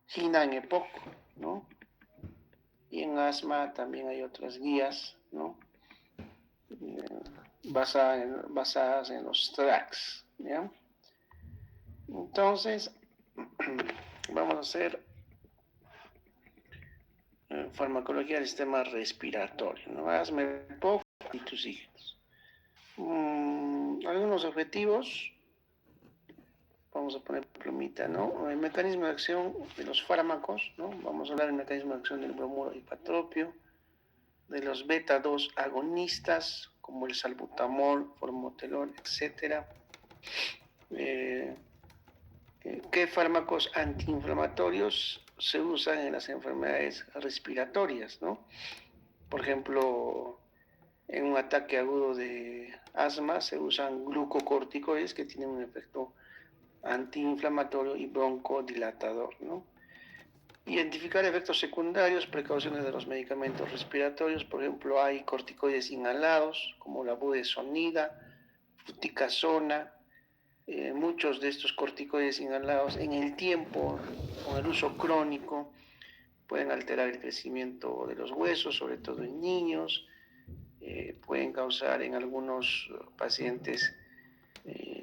Gina en EPOC, ¿no? Y en asma también hay otras guías, ¿no? Basadas en los tracks, ¿ya? Entonces, vamos a hacer farmacología del sistema respiratorio, ¿no? Asma, EPOC y tus hijos. Algunos objetivos, vamos a poner plumita, ¿no? El mecanismo de acción de los fármacos, ¿no? Vamos a hablar del mecanismo de acción del bromuro hipatropio, de los beta 2 agonistas, como el salbutamol, formoterol, etc. ¿Qué fármacos antiinflamatorios se usan en las enfermedades respiratorias, ¿no? Por ejemplo, en un ataque agudo de asma se usan glucocorticoides que tienen un efecto antiinflamatorio y broncodilatador, ¿no? Identificar efectos secundarios, precauciones de los medicamentos respiratorios, por ejemplo, hay corticoides inhalados, como la budesonida, fluticasona. Muchos de estos corticoides inhalados en el tiempo, con el uso crónico, pueden alterar el crecimiento de los huesos, sobre todo en niños, pueden causar en algunos pacientes,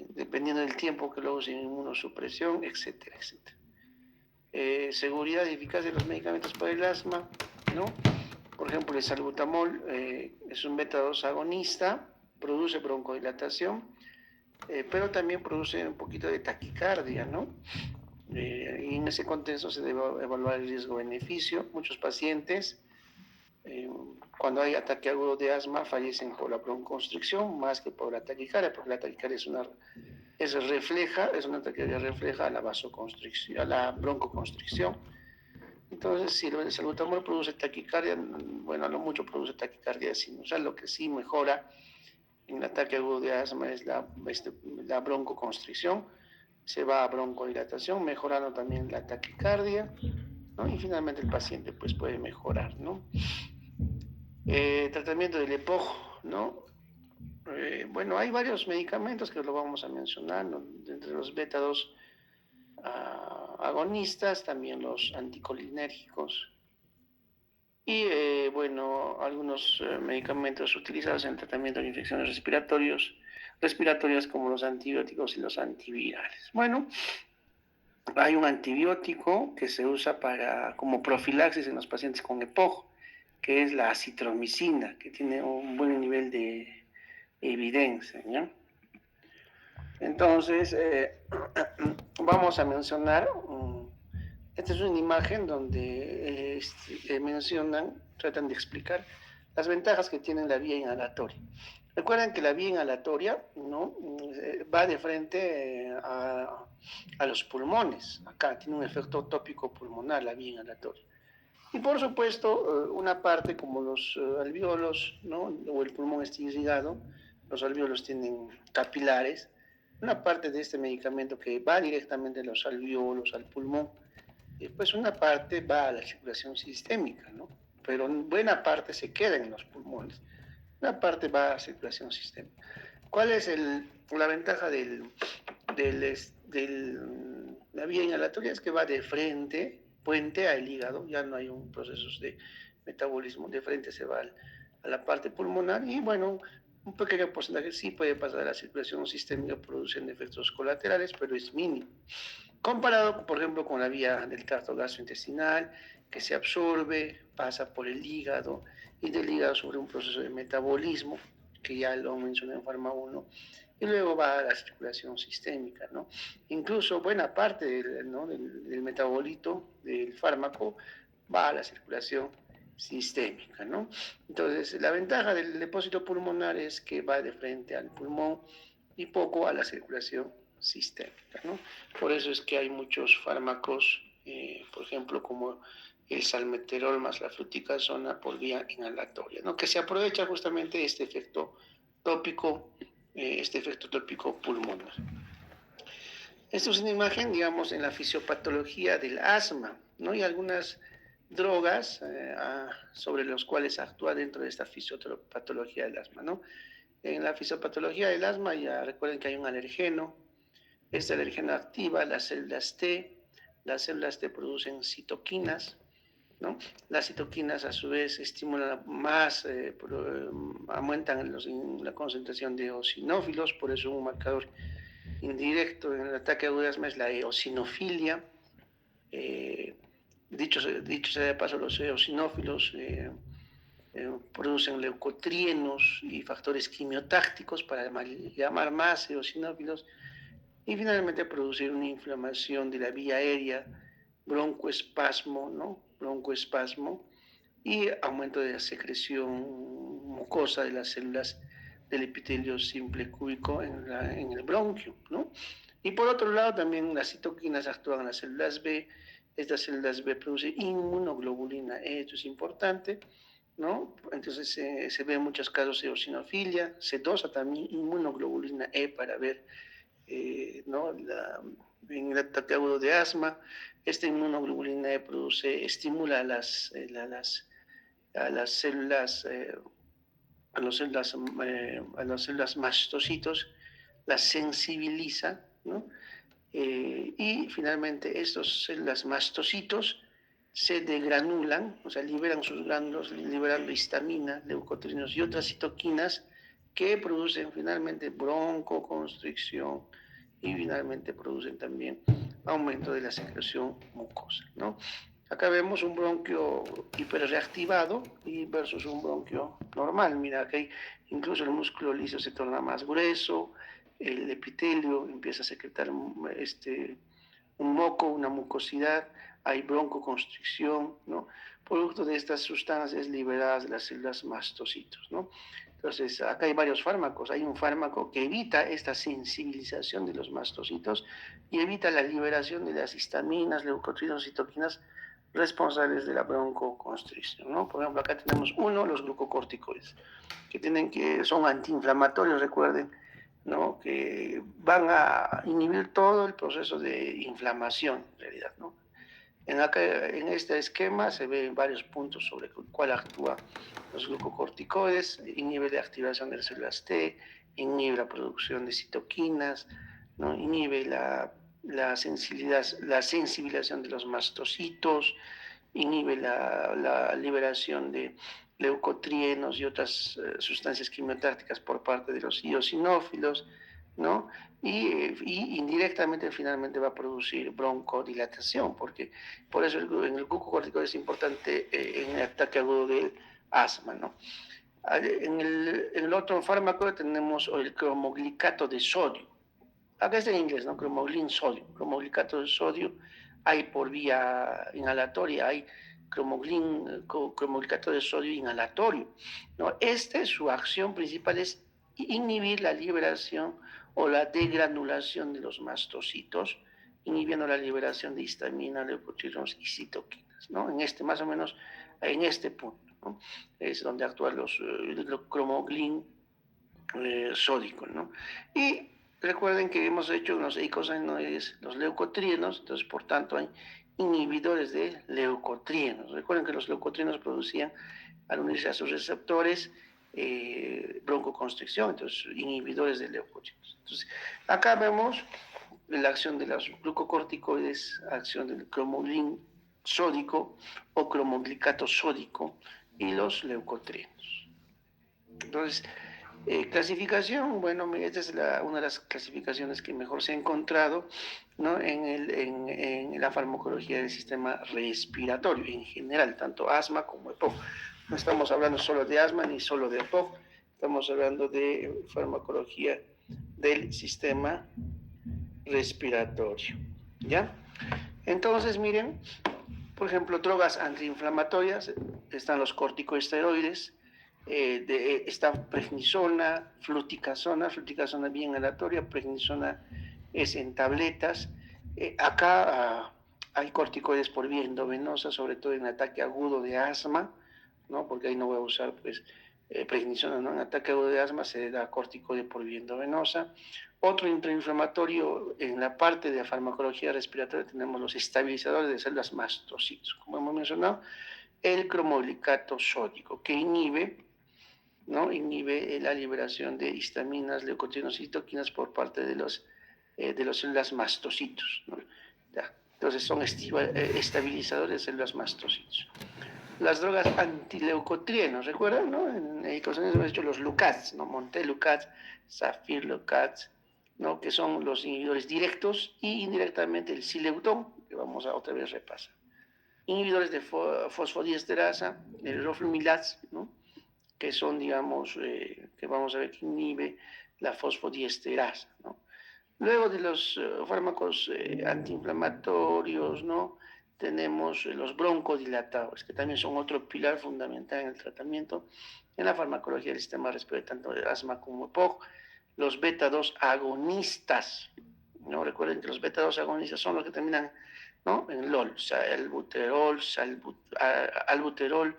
dependiendo del tiempo que lo usen, inmunosupresión, etcétera, etcétera. Seguridad y eficacia de los medicamentos para el asma, ¿no? Por ejemplo, el salbutamol es un beta 2 agonista, produce broncodilatación, pero también produce un poquito de taquicardia, ¿no? Y en ese contexto se debe evaluar el riesgo-beneficio. Muchos pacientes, cuando hay ataque agudo de asma, fallecen por la broncoconstricción más que por la taquicardia, porque la taquicardia es una taquicardia refleja a la vasoconstricción, a la broncoconstricción. Entonces, si el salbutamol produce taquicardia, bueno, a lo mucho produce taquicardia sinusal, lo que sí mejora en el ataque agudo de asma es la broncoconstricción, se va a broncodilatación, mejorando también la taquicardia, ¿no? Y finalmente el paciente pues puede mejorar, ¿no? Tratamiento del EPOG, ¿no? Bueno, hay varios medicamentos que lo vamos a mencionar, ¿no? Entre los beta 2 agonistas, también los anticolinérgicos y, bueno, algunos medicamentos utilizados en tratamiento de infecciones respiratorias como los antibióticos y los antivirales. Bueno, hay un antibiótico que se usa como profilaxis en los pacientes con EPOG, que es la acitromicina, que tiene un buen nivel de evidencia, ¿ya? Entonces, vamos a mencionar, esta es una imagen donde tratan de explicar las ventajas que tiene la vía inhalatoria. Recuerden que la vía inhalatoria, ¿no? Va de frente a los pulmones. Acá tiene un efecto tópico pulmonar la vía inhalatoria. Y por supuesto, una parte como los alvéolos, ¿no? O el pulmón está irrigado, los alvéolos tienen capilares. Una parte de este medicamento que va directamente de los alvéolos al pulmón, pues una parte va a la circulación sistémica, ¿no? Pero buena parte se queda en los pulmones. Una parte va a la circulación sistémica. ¿Cuál es la ventaja de la vía inhalatoria? Es que va de frente, puente al hígado, ya no hay un proceso de metabolismo, de frente se va a la parte pulmonar y bueno, un pequeño porcentaje sí puede pasar a la circulación sistémica, producen efectos colaterales, pero es mínimo. Comparado, por ejemplo, con la vía del tracto gastrointestinal, que se absorbe, pasa por el hígado y del hígado sobre un proceso de metabolismo, que ya lo mencioné en Farma 1, y luego va a la circulación sistémica, ¿no? Incluso buena parte del metabolito del fármaco va a la circulación sistémica, ¿no? Entonces, la ventaja del depósito pulmonar es que va de frente al pulmón y poco a la circulación sistémica, ¿no? Por eso es que hay muchos fármacos, por ejemplo, como el salmeterol más la fluticasona por vía inhalatoria, ¿no? Que se aprovecha justamente este efecto tópico pulmonar. Esto es una imagen, digamos, en la fisiopatología del asma, ¿no? Y algunas drogas sobre los cuales actúa dentro de esta fisiopatología del asma, ¿no? En la fisiopatología del asma ya recuerden que hay un alergeno. Este alergeno activa las células T, las células T producen citoquinas, ¿no? Las citoquinas a su vez estimulan más, aumentan la concentración de eosinófilos, por eso un marcador indirecto en el ataque agudo de asma es la eosinofilia. Dicho sea de paso, los eosinófilos producen leucotrienos y factores quimiotácticos para llamar más eosinófilos y finalmente producir una inflamación de la vía aérea, broncoespasmo, ¿no? Broncoespasmo y aumento de la secreción mucosa de las células del epitelio simple cúbico en el bronquio, ¿no? Y por otro lado también las citoquinas actúan en las células B. Estas células B producen inmunoglobulina E, esto es importante, ¿no? Entonces se ve en muchos casos eosinofilia, se dosa también inmunoglobulina E para ver, ¿no? En el ataque agudo de asma, esta inmunoglobulina E estimula a las células, a las células mastocitos, las sensibiliza, ¿no? Y finalmente estas células mastocitos se degranulan, o sea, liberan sus glándulos, liberando histamina, leucotrienos y otras citoquinas que producen finalmente broncoconstricción y finalmente producen también aumento de la secreción mucosa, ¿no? Acá vemos un bronquio hiperreactivado versus un bronquio normal. Mira, aquí incluso el músculo liso se torna más grueso, el epitelio empieza a secretar un moco, una mucosidad, hay broncoconstricción, ¿no? Producto de estas sustancias liberadas de las células mastocitos, ¿no? Entonces, acá hay varios fármacos. Hay un fármaco que evita esta sensibilización de los mastocitos y evita la liberación de las histaminas, leucotrienos, citoquinas responsables de la broncoconstricción, ¿no? Por ejemplo, acá tenemos los glucocorticoides, que son antiinflamatorios, recuerden, ¿no? Que van a inhibir todo el proceso de inflamación, en realidad, ¿no? En este esquema se ven varios puntos sobre el cual actúan los glucocorticoides, inhibe la activación de las células T, inhibe la producción de citoquinas, ¿no? Inhibe la sensibilización de los mastocitos, inhibe la liberación de leucotrienos y otras sustancias quimiotácticas por parte de los eosinófilos, ¿no? Y indirectamente finalmente va a producir broncodilatación, porque por eso en el glucocorticoide es importante en el ataque agudo del asma, ¿no? En el otro fármaco tenemos el cromoglicato de sodio. Acá está en inglés, ¿no? Cromoglin sodio. Cromoglicato de sodio hay por vía inhalatoria, hay cromoglicato de sodio inhalatorio, ¿no? Su acción principal es inhibir la liberación o la degranulación de los mastocitos, inhibiendo la liberación de histamina, leucotrienos y citoquinas, ¿no? Más o menos en este punto, ¿no? Es donde actúan los cromoglin sódico, ¿no? Y recuerden que hemos hecho unos eicosanoides, los leucotrienos, entonces por tanto hay inhibidores de leucotrienos. Recuerden que los leucotrienos producían, al unirse a sus receptores, broncoconstricción, entonces inhibidores de leucotrienos. Entonces, acá vemos la acción de los glucocorticoides, acción del cromoglin sódico o cromoglicato sódico y los leucotrienos. Entonces, clasificación, bueno, esta es una de las clasificaciones que mejor se ha encontrado, ¿no? En la farmacología del sistema respiratorio en general, tanto asma como EPOC. No estamos hablando solo de asma ni solo de EPOC, estamos hablando de farmacología del sistema respiratorio, ¿ya? Entonces, miren, por ejemplo, drogas antiinflamatorias, están los corticosteroides, está prednisona, fluticasona bien aleatoria, prednisona es en tabletas. Acá hay corticoides por vía endovenosa, sobre todo en ataque agudo de asma, ¿no? Porque ahí no voy a usar pues prednisona, ¿no? En ataque agudo de asma se da corticoide por vía endovenosa. Otro intrainflamatorio, en la parte de la farmacología respiratoria tenemos los estabilizadores de células mastocitos, como hemos mencionado, el cromoglicato sódico, que inhibe, ¿no? Inhibe la liberación de histaminas, leucotrienos y citoquinas por parte de las células mastocitos, ¿no? Ya. Entonces son estabilizadores de células mastocitos. Las drogas antileucotrienos, ¿recuerdan? ¿No? En Estados hemos hecho los Lucats, ¿no? Montelukast, Safirlukast, ¿no? Que son los inhibidores directos y indirectamente el Sileutón, que vamos a otra vez repasar. Inhibidores de fosfodiesterasa, el roflumilast, ¿no? Que son, digamos, que vamos a ver que inhibe la fosfodiesterasa, ¿no? Luego de los fármacos antiinflamatorios, ¿no? Tenemos los broncodilatadores, que también son otro pilar fundamental en el tratamiento en la farmacología del sistema respiratorio, tanto de asma como EPOC. Los beta-2 agonistas, ¿no? Recuerden que los beta-2 agonistas son los que terminan, ¿no? En LOL, albuterol, albuterol,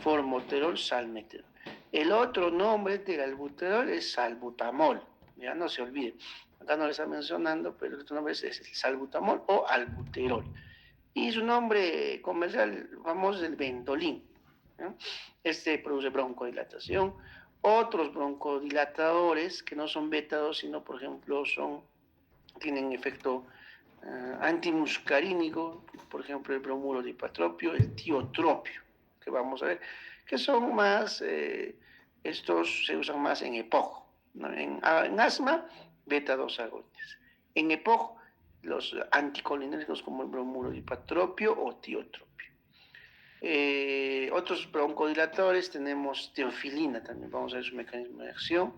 formoterol, salmeterol. El otro nombre del albuterol es salbutamol, ya no se olviden. Acá no le está mencionando, pero el otro nombre es el salbutamol o albuterol. Y su nombre comercial famoso es el Ventolin, ¿no? Este produce broncodilatación. Otros broncodilatadores que no son beta-2, sino por ejemplo tienen efecto antimuscarínico, por ejemplo el bromuro de hipatropio, el tiotropio, que vamos a ver, que son más, estos se usan más en EPOC, ¿no? En asma, beta-2 agonistas. En EPOC, los anticolinérgicos como el bromuro de hipatropio o tiotropio. Otros broncodilatadores tenemos teofilina, también vamos a ver su mecanismo de acción.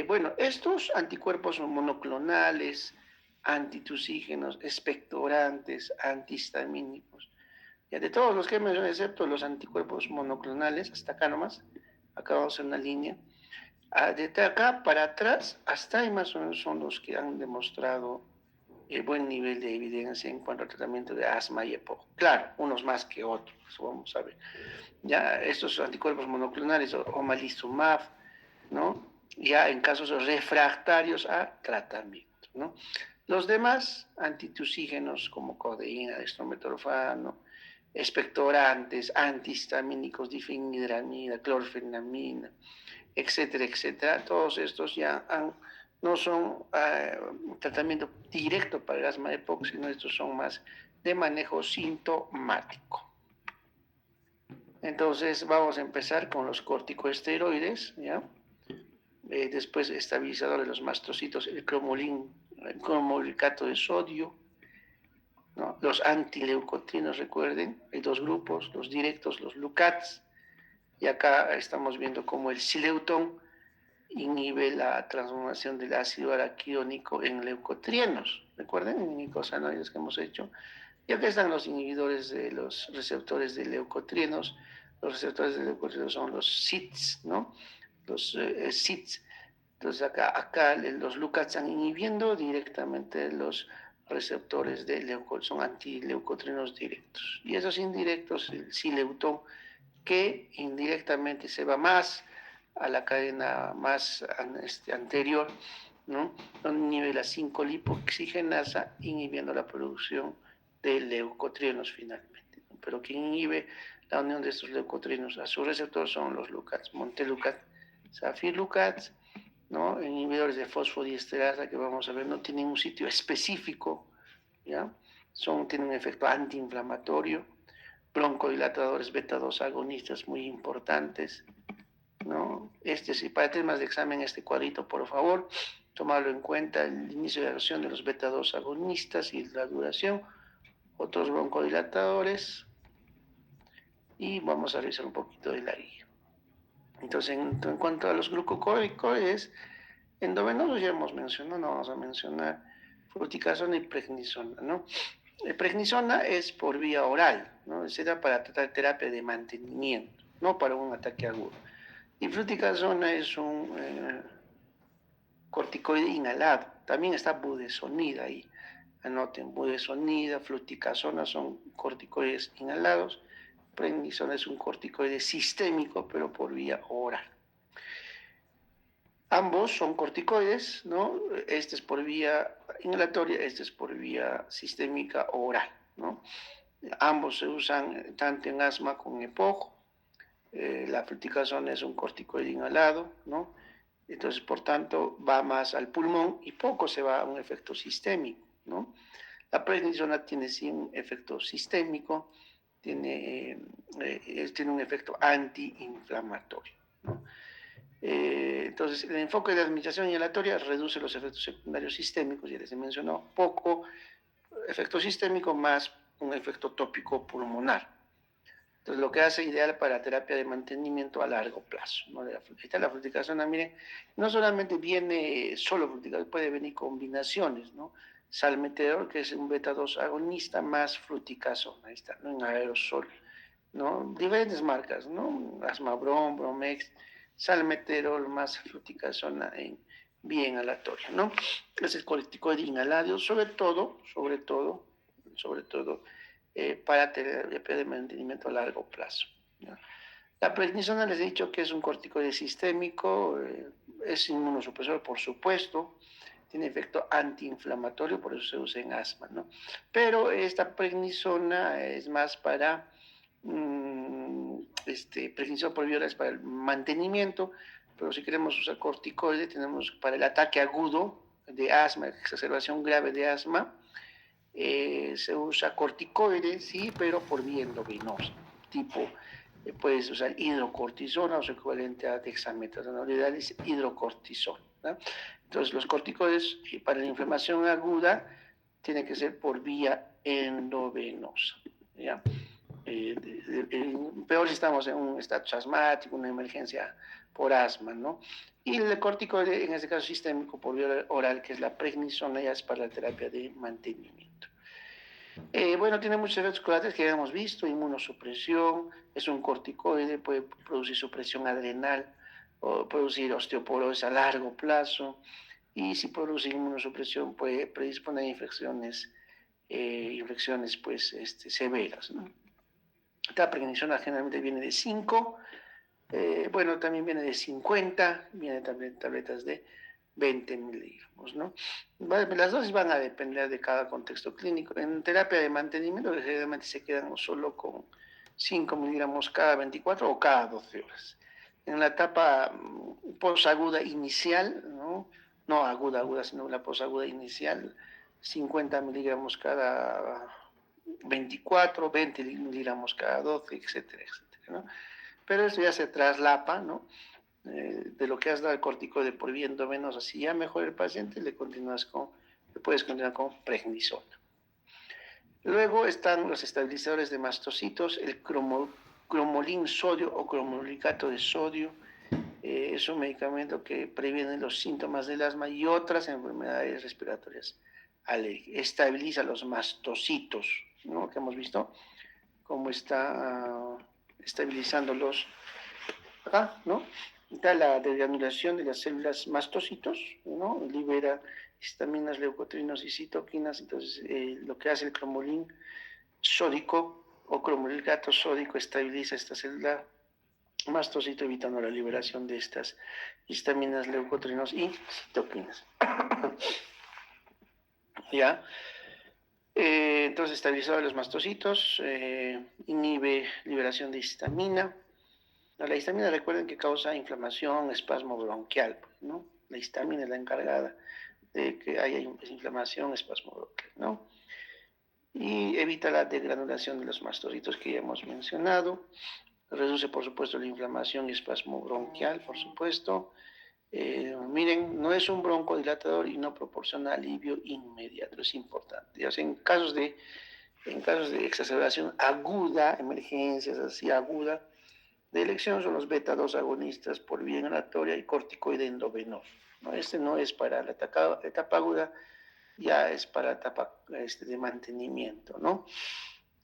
Bueno, estos anticuerpos son monoclonales, antitusígenos, expectorantes, antihistamínicos. Ya de todos los que mencioné, excepto los anticuerpos monoclonales, hasta acá nomás, acá vamos a hacer una línea. De acá para atrás, hasta ahí más o menos son los que han demostrado buen nivel de evidencia en cuanto al tratamiento de asma y EPOC. Claro, unos más que otros, eso vamos a ver. Ya estos anticuerpos monoclonales, omalizumab, ¿no? Ya en casos refractarios a tratamiento, ¿no? Los demás antitusígenos como codeína, dextrometorfano, expectorantes, antihistamínicos, difenhidramina, clorfenamina, etcétera, etcétera, todos estos ya no son tratamiento directo para el asma EPOC, sino estos son más de manejo sintomático. Entonces vamos a empezar con los corticosteroides, ¿ya? Después estabilizador de los mastocitos, el cromolicato de sodio, ¿no? Los antileucotrinos, recuerden, hay dos grupos, los directos, los Lucats, y acá estamos viendo cómo el Sileutón inhibe la transformación del ácido araquidónico en leucotrienos, recuerden, en icosanoides que hemos hecho, y acá están los inhibidores de los receptores de leucotrienos. Los receptores de leucotrienos son los CITs, ¿no? Los CITs. Entonces acá los Lucats están inhibiendo directamente los receptores de leucotrinos, son antileucotrinos directos. Y esos indirectos, el Sileutón, que indirectamente se va más a la cadena más anterior, ¿no? Donde inhibe la 5-lipoxigenasa, inhibiendo la producción de leucotrienos finalmente, ¿no? Pero quien inhibe la unión de estos leucotrienos a su receptor son los Lucats, Montelukast, Safirlukast, ¿no? Inhibidores de fosfodiesterasa que vamos a ver no tienen un sitio específico, ¿ya? Tienen un efecto antiinflamatorio, broncodilatadores beta-2 agonistas muy importantes, ¿no? Sí, para temas de examen, este cuadrito, por favor, tomarlo en cuenta, el inicio de acción de los beta-2 agonistas y la duración, otros broncodilatadores, y vamos a revisar un poquito de la guía. Entonces, en cuanto a los glucocorticoides, endovenosos ya hemos mencionado, no vamos a mencionar fluticasona y prednisona, ¿no? Prednisona es por vía oral, ¿no? Se da para tratar terapia de mantenimiento, no para un ataque agudo. Y fluticasona es un corticoide inhalado. También está budesonida ahí. Anoten, budesonida, fluticasona son corticoides inhalados. Prednisona es un corticoide sistémico, pero por vía oral. Ambos son corticoides, ¿no? Este es por vía inhalatoria, este es por vía sistémica oral, ¿no? Ambos se usan tanto en asma como en EPOC. La fluticasona es un corticoide inhalado, ¿no? Entonces, por tanto, va más al pulmón y poco se va a un efecto sistémico, ¿no? La prednisona tiene sí un efecto sistémico, tiene un efecto antiinflamatorio, ¿no? Entonces, el enfoque de administración inhalatoria reduce los efectos secundarios sistémicos, ya les he mencionado, poco efecto sistémico más un efecto tópico pulmonar. Entonces, lo que hace ideal para terapia de mantenimiento a largo plazo, ¿no? Esta es la fluticasona, miren, no solamente viene solo fluticasona, puede venir combinaciones, ¿no? Salmeterol, que es un beta-2 agonista, más fluticasona, ahí está, ¿no? En aerosol, ¿no? Diferentes marcas, ¿no? Asmabron, Bromex, salmeterol más fluticasona en vía inhalatoria, ¿no? Es el corticoide inhalado, sobre todo, para terapia de mantenimiento a largo plazo, ¿no? La prednisona les he dicho que es un corticoide sistémico, es inmunosupresor, por supuesto, tiene efecto antiinflamatorio, por eso se usa en asma, ¿no? Pero esta prednisona es más para prednisona por vía es para el mantenimiento, pero si queremos usar corticoide, tenemos para el ataque agudo de asma, exacerbación grave de asma, se usa corticoide, sí, pero por vía endovenosa, tipo, puedes usar hidrocortisona o su equivalente a dexametasona, lo ideal es hidrocortisona, ¿no? Entonces, los corticoides para la inflamación aguda tienen que ser por vía endovenosa, ¿ya? Peor si estamos en un estatus asmático, una emergencia por asma, ¿no? Y el corticoide, en este caso sistémico, por vía oral, que es la prednisona, ya es para la terapia de mantenimiento. Bueno, tiene muchos efectos colaterales que ya hemos visto, inmunosupresión, es un corticoide, puede producir supresión adrenal, o producir osteoporosis a largo plazo, y si produce inmunosupresión puede predisponer a infecciones pues, severas, ¿no? Esta prednisona generalmente viene de 5, bueno, también viene de 50, viene también tabletas de 20 miligramos, ¿no? Las dosis van a depender de cada contexto clínico. En terapia de mantenimiento, generalmente se quedan solo con 5 miligramos cada 24 o cada 12 horas. En la etapa posaguda inicial, no aguda, sino la posaguda inicial, 50 miligramos cada 24, 20 miligramos cada 12, etcétera, etcétera, ¿no? Pero esto ya se traslapa, ¿no? De lo que has dado el corticoide por vía endovenosa, si ya mejora el paciente, le puedes continuar con prednisona. Luego están los estabilizadores de mastocitos, el cromolin sodio o cromolicato de sodio, es un medicamento que previene los síntomas del asma y otras enfermedades respiratorias alérgicas. Estabiliza los mastocitos, ¿no? Que hemos visto cómo está estabilizándolos acá, ¿no? Está la desgranulación de las células mastocitos, ¿no? Libera histaminas, leucotrienos y citoquinas. Entonces, lo que hace el cromolin sódico o cromoligato sódico estabiliza esta célula mastocito, evitando la liberación de estas histaminas, leucotrienos y citoquinas. ¿Ya? Entonces, estabilizador de los mastocitos, inhibe liberación de histamina. La histamina, recuerden que causa inflamación, espasmo bronquial, ¿no? La histamina es la encargada de que haya inflamación, espasmo bronquial, ¿no? Y evita la degranulación de los mastocitos que ya hemos mencionado. Reduce, por supuesto, la inflamación y espasmo bronquial, por supuesto. Miren, no es un broncodilatador y no proporciona alivio inmediato, es importante. O sea, en casos de exacerbación aguda, emergencias así aguda, de elección son los beta-2 agonistas por vía inhalatoria y corticoide endovenoso, ¿no? Este no es para la etapa aguda, ya es para la etapa de mantenimiento, ¿no?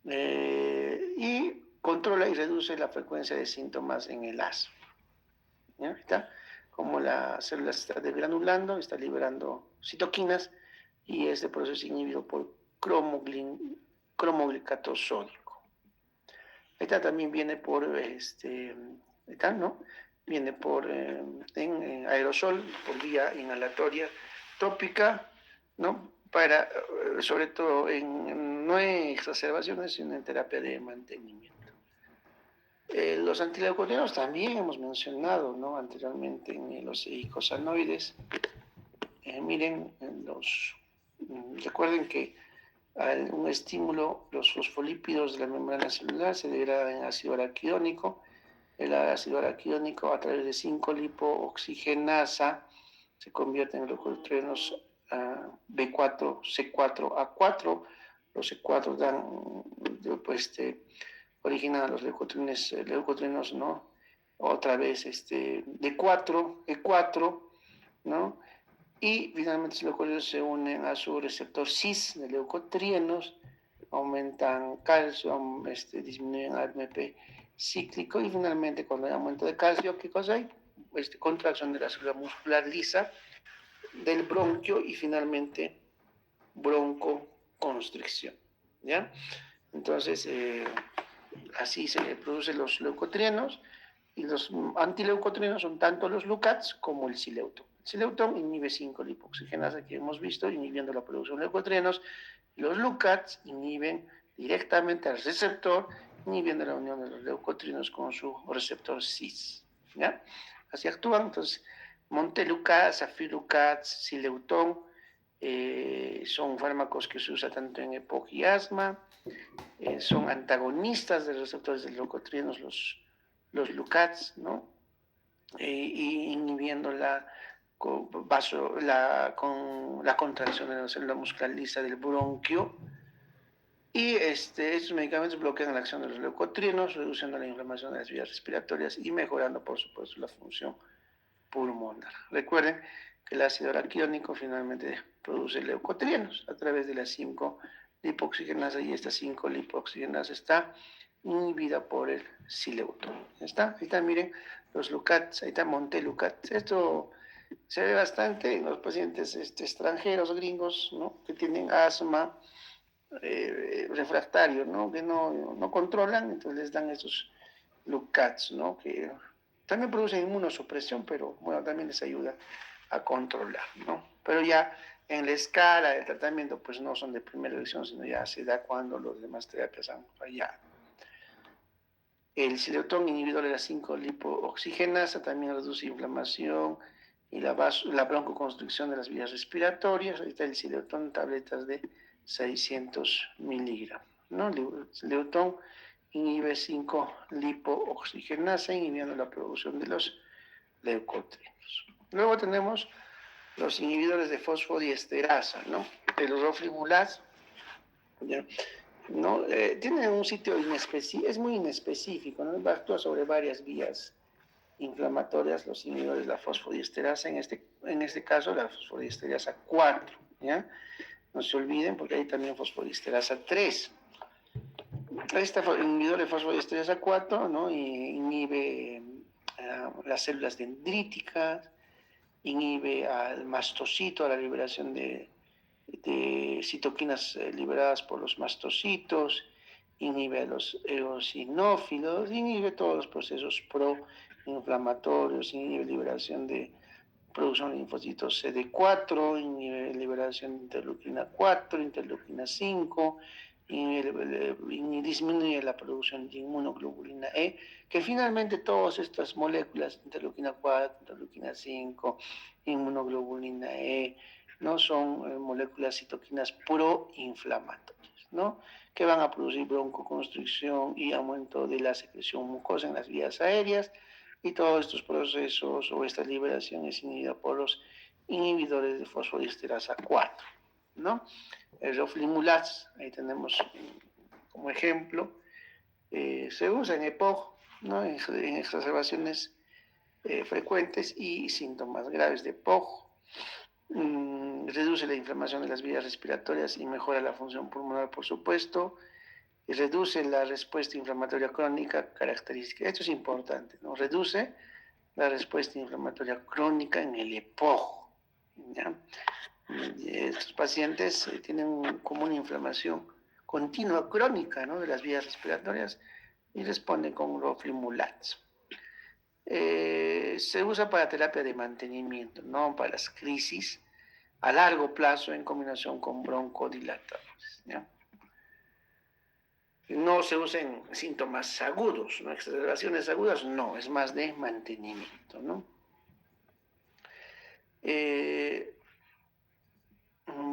Y controla y reduce la frecuencia de síntomas en el asma. ¿Ya? ¿Está? Como la célula se está desgranulando, está liberando citoquinas y este proceso es inhibido por cromoglicato sódico. Esta también viene por, esta, ¿no? Viene por en aerosol, por vía inhalatoria tópica, ¿no? Para, sobre todo, no en exacerbaciones, sino en terapia de mantenimiento. Los antileucotrienos también hemos mencionado, ¿no? Anteriormente en los eicosanoides. Miren, recuerden que un estímulo, los fosfolípidos de la membrana celular se degradan en ácido araquidónico. El ácido araquidónico, a través de 5-lipooxigenasa, se convierte en leucotrienos B4, C4A4. Los C4 dan, pues, originan a los leucotrienos, ¿no? Otra vez D4, E4, ¿no? Y finalmente los leucocitos se unen a su receptor cis de leucotrienos, aumentan calcio, disminuyen AMP cíclico, y finalmente cuando hay aumento de calcio, ¿qué cosa hay? Contracción de la célula muscular lisa del bronquio y finalmente broncoconstricción, ¿ya? Entonces, así se producen los leucotrienos, y los antileucotrienos son tanto los LUCATs como el sileutón. El sileutón inhibe 5-lipoxigenasa, que hemos visto, inhibiendo la producción de leucotrienos. Los LUCATs inhiben directamente al receptor, inhibiendo la unión de los leucotrienos con su receptor cis, ¿ya? Así actúan. Entonces, Montelukast, Safirlukast, sileutón, son fármacos que se usan tanto en EPOC y asma. Son antagonistas de los receptores de leucotrienos, los LUCATs, ¿no? Y inhibiendo con la contracción de la célula muscular lisa del bronquio. Y estos medicamentos bloquean la acción de los leucotrienos, reduciendo la inflamación de las vías respiratorias y mejorando, por supuesto, la función pulmonar. Recuerden que el ácido araquidónico finalmente produce leucotrienos a través de las 5-lipoxigenasa, y esta 5-lipoxigenasa está inhibida por el sileutón. ¿Está? Ahí está, miren, los LUCATs, ahí está Montelukast. Esto se ve bastante en los pacientes extranjeros, gringos, ¿no? Que tienen asma refractario, ¿no? Que no controlan, entonces les dan esos LUCATs, ¿no? Que también producen inmunosupresión, pero bueno, también les ayuda a controlar, ¿no? Pero ya en la escala de tratamiento, pues no son de primera elección, sino ya se da cuando los demás terapias han fallado. El sileutón, inhibidor de la 5-lipooxigenasa, también reduce inflamación y la broncoconstricción de las vías respiratorias. Ahí está el sileutón, tabletas de 600 miligramos, ¿no? El sileutón inhibe 5-lipooxigenasa, inhibiendo la producción de los leucotrienos. Luego tenemos los inhibidores de fosfodiesterasa, ¿no? El roflumilast, ¿ya? ¿No? Tienen un sitio inespecífico, es muy inespecífico, ¿no? Actúa sobre varias vías inflamatorias, los inhibidores de la fosfodiesterasa, en este caso la fosfodiesterasa 4, ¿ya? No se olviden, porque hay también fosfodiesterasa 3. Este inhibidor de fosfodiesterasa 4, ¿no? Inhibe las células dendríticas, inhibe al mastocito, a la liberación de citoquinas liberadas por los mastocitos, inhibe a los eosinófilos, inhibe todos los procesos proinflamatorios, inhibe liberación de producción de linfocitos CD4, inhibe liberación de interleuquina 4, interleuquina 5, disminuye la producción de inmunoglobulina E, que finalmente todas estas moléculas, interleuquina 4, interleuquina 5, inmunoglobulina E, no son moléculas citoquinas proinflamatorias, ¿no? Que van a producir broncoconstricción y aumento de la secreción mucosa en las vías aéreas, y todos estos procesos o esta liberación es inhibida por los inhibidores de fosfodiesterasa 4, ¿no? El roflumilast, ahí tenemos como ejemplo, se usa en EPOG, ¿no? En exacerbaciones frecuentes y síntomas graves de EPOG. Reduce la inflamación de las vías respiratorias y mejora la función pulmonar, por supuesto, y reduce la respuesta inflamatoria crónica característica. Esto es importante, ¿no? Reduce la respuesta inflamatoria crónica en el EPOG, ¿ya? Estos pacientes tienen como una inflamación continua crónica, ¿no? De las vías respiratorias, y responden con roflumilast. Se usa para terapia de mantenimiento, no para las crisis a largo plazo en combinación con broncodilatadores, ¿ya? No se usa en síntomas agudos, ¿no? Exacerbaciones agudas, no, es más de mantenimiento, ¿no?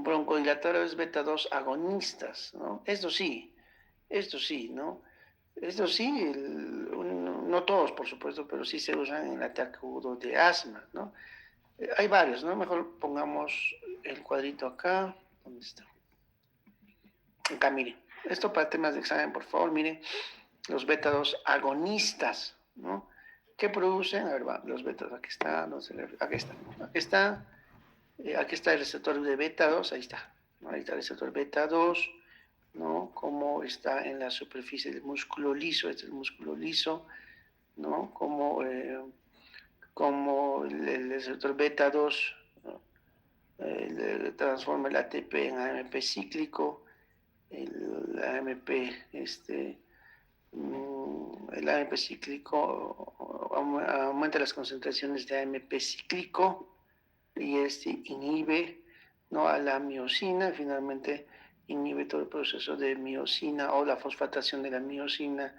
broncodilatadores beta 2 agonistas, ¿no? Esto sí, ¿no? Esto sí, no todos, por supuesto, pero sí se usan en el ataque agudo de asma, ¿no? Hay varios, ¿no? Mejor pongamos el cuadrito acá. ¿Dónde está? Acá, miren. Esto para temas de examen, por favor, miren. Los beta 2 agonistas, ¿no? ¿Qué producen? A ver, va, los beta, aquí está, no sé, aquí está, aquí está el receptor de beta 2, ahí está, ¿no? Ahí está el receptor beta 2, ¿no? Como está en la superficie del músculo liso, este es el músculo liso, ¿no? Como el receptor beta 2, ¿no? Transforma el ATP en AMP cíclico, el AMP, el AMP cíclico aumenta las concentraciones de AMP cíclico y inhibe, ¿no?, a la miosina, finalmente inhibe todo el proceso de miosina o la fosfatación de la miosina,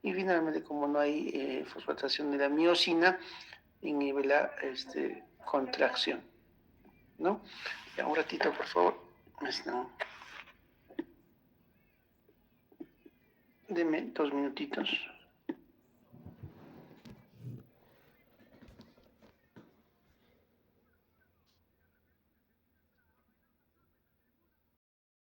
y finalmente, como no hay fosfatación de la miosina, inhibe la contracción, ¿no? Ya, un ratito, por favor. Deme 2 minutitos.